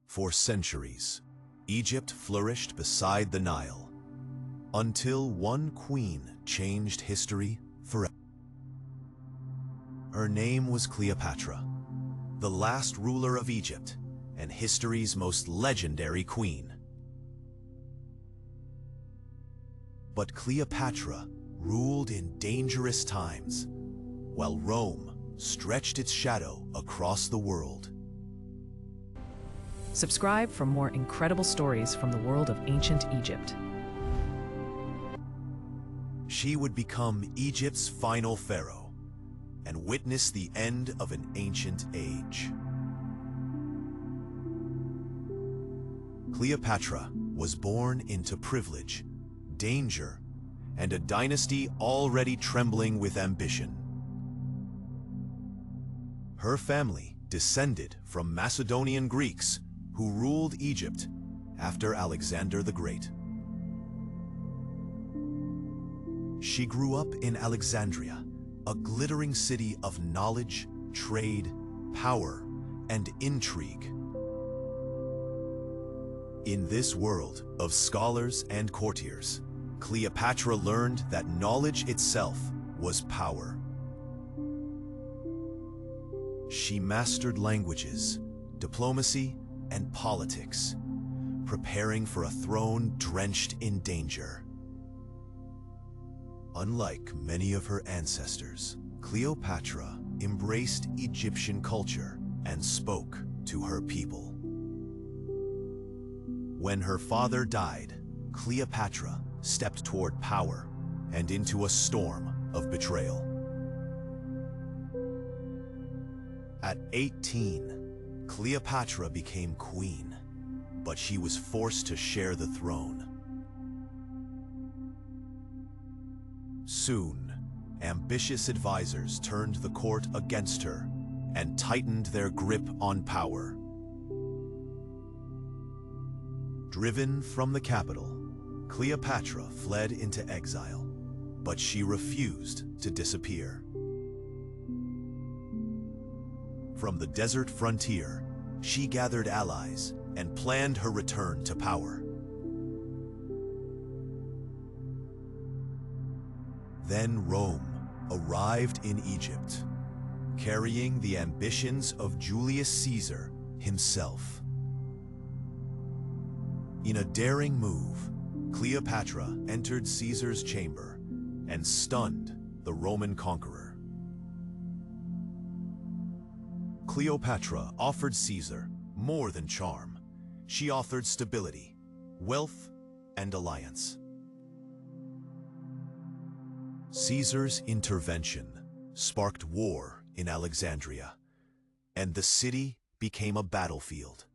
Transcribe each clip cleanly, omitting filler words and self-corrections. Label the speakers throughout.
Speaker 1: For centuries, Egypt flourished beside the Nile, until one queen changed history forever. Her name was Cleopatra, the last ruler of Egypt and history's most legendary queen. But Cleopatra ruled in dangerous times, while Rome stretched its shadow across the world.
Speaker 2: Subscribe for more incredible stories from the world of ancient Egypt.
Speaker 1: She would become Egypt's final pharaoh and witness the end of an ancient age. Cleopatra was born into privilege, danger, and a dynasty already trembling with ambition. Her family descended from Macedonian Greeks who ruled Egypt after Alexander the Great. She grew up in Alexandria, a glittering city of knowledge, trade, power, and intrigue. In this world of scholars and courtiers, Cleopatra learned that knowledge itself was power. She mastered languages, diplomacy, and politics, preparing for a throne drenched in danger. Unlike many of her ancestors, Cleopatra embraced Egyptian culture and spoke to her people. When her father died, Cleopatra stepped toward power and into a storm of betrayal. At 18, Cleopatra became queen, but she was forced to share the throne. Soon, ambitious advisors turned the court against her and tightened their grip on power. Driven from the capital, Cleopatra fled into exile, but she refused to disappear. From the desert frontier, she gathered allies and planned her return to power. Then Rome arrived in Egypt, carrying the ambitions of Julius Caesar himself. In a daring move, Cleopatra entered Caesar's chamber and stunned the Roman conqueror. Cleopatra offered Caesar more than charm. She offered stability, wealth, and alliance. Caesar's intervention sparked war in Alexandria, and the city became a battlefield.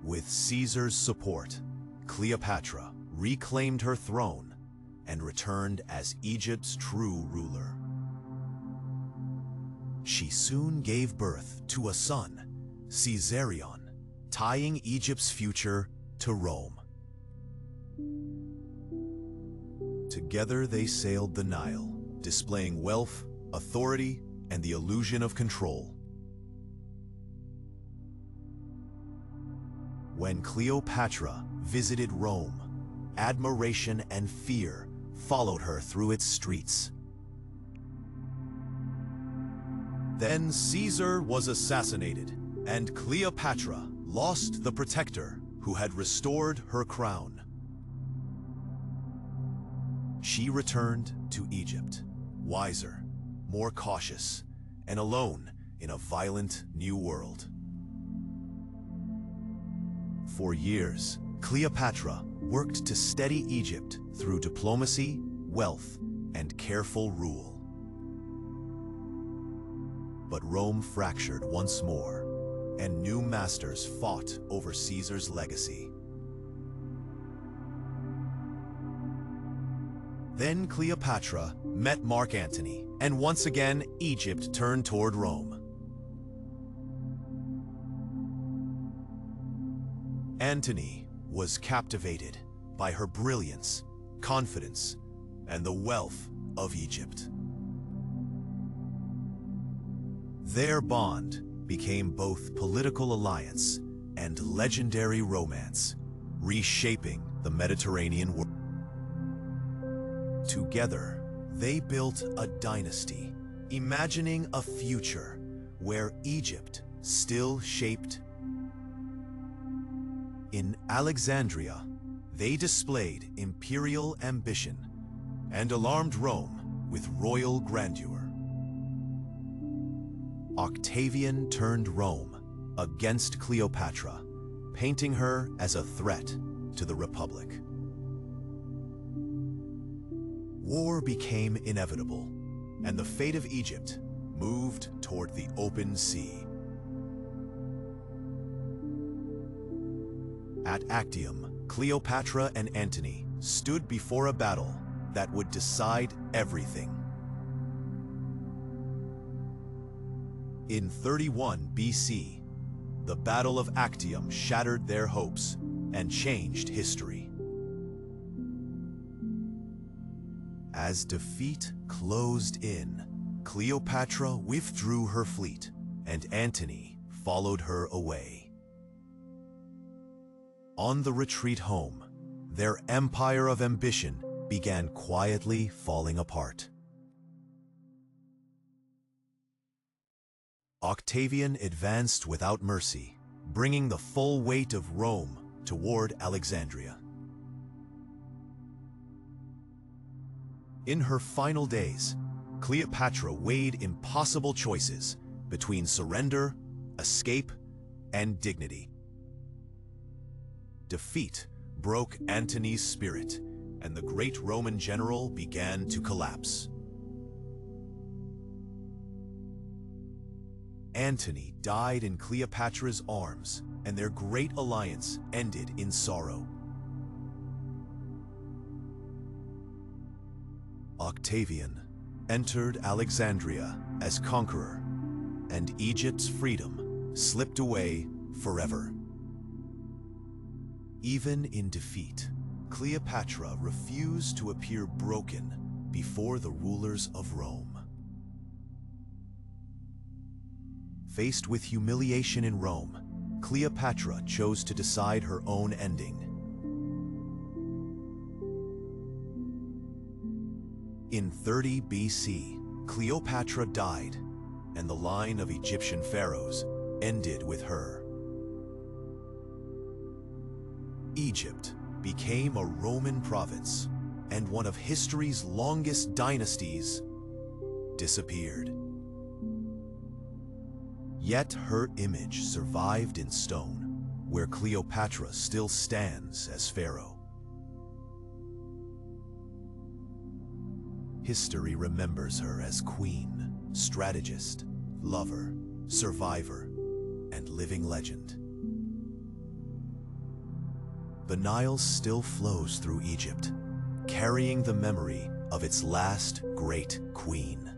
Speaker 1: With Caesar's support, Cleopatra reclaimed her throne and returned as Egypt's true ruler. She soon gave birth to a son, Caesarion, tying Egypt's future to Rome. Together they sailed the Nile, displaying wealth, authority, and the illusion of control. When Cleopatra visited Rome, admiration and fear followed her through its streets. Then Caesar was assassinated, and Cleopatra lost the protector who had restored her crown. She returned to Egypt, wiser, more cautious, and alone in a violent new world. For years, Cleopatra worked to steady Egypt through diplomacy, wealth, and careful rule. But Rome fractured once more, and new masters fought over Caesar's legacy. Then Cleopatra met Mark Antony, and once again Egypt turned toward Rome. Antony was captivated by her brilliance, confidence, and the wealth of Egypt. Their bond became both political alliance and legendary romance, reshaping the Mediterranean world. Together, they built a dynasty, imagining a future where Egypt still shaped. In Alexandria, they displayed imperial ambition and alarmed Rome with royal grandeur. Octavian turned Rome against Cleopatra, painting her as a threat to the Republic. War became inevitable, and the fate of Egypt moved toward the open sea. At Actium, Cleopatra and Antony stood before a battle that would decide everything. In 31 BC, the Battle of Actium shattered their hopes and changed history. As defeat closed in, Cleopatra withdrew her fleet, and Antony followed her away. On the retreat home, their empire of ambition began quietly falling apart. Octavian advanced without mercy, bringing the full weight of Rome toward Alexandria. In her final days, Cleopatra weighed impossible choices between surrender, escape, and dignity. Defeat broke Antony's spirit, and the great Roman general began to collapse. Antony died in Cleopatra's arms, and their great alliance ended in sorrow. Octavian entered Alexandria as conqueror, and Egypt's freedom slipped away forever. Even in defeat, Cleopatra refused to appear broken before the rulers of Rome. Faced with humiliation in Rome, Cleopatra chose to decide her own ending. In 30 BC, Cleopatra died, and the line of Egyptian pharaohs ended with her. Egypt became a Roman province, and one of history's longest dynasties disappeared. Yet her image survived in stone, where Cleopatra still stands as pharaoh. History remembers her as queen, strategist, lover, survivor, and living legend. The Nile still flows through Egypt, carrying the memory of its last great queen.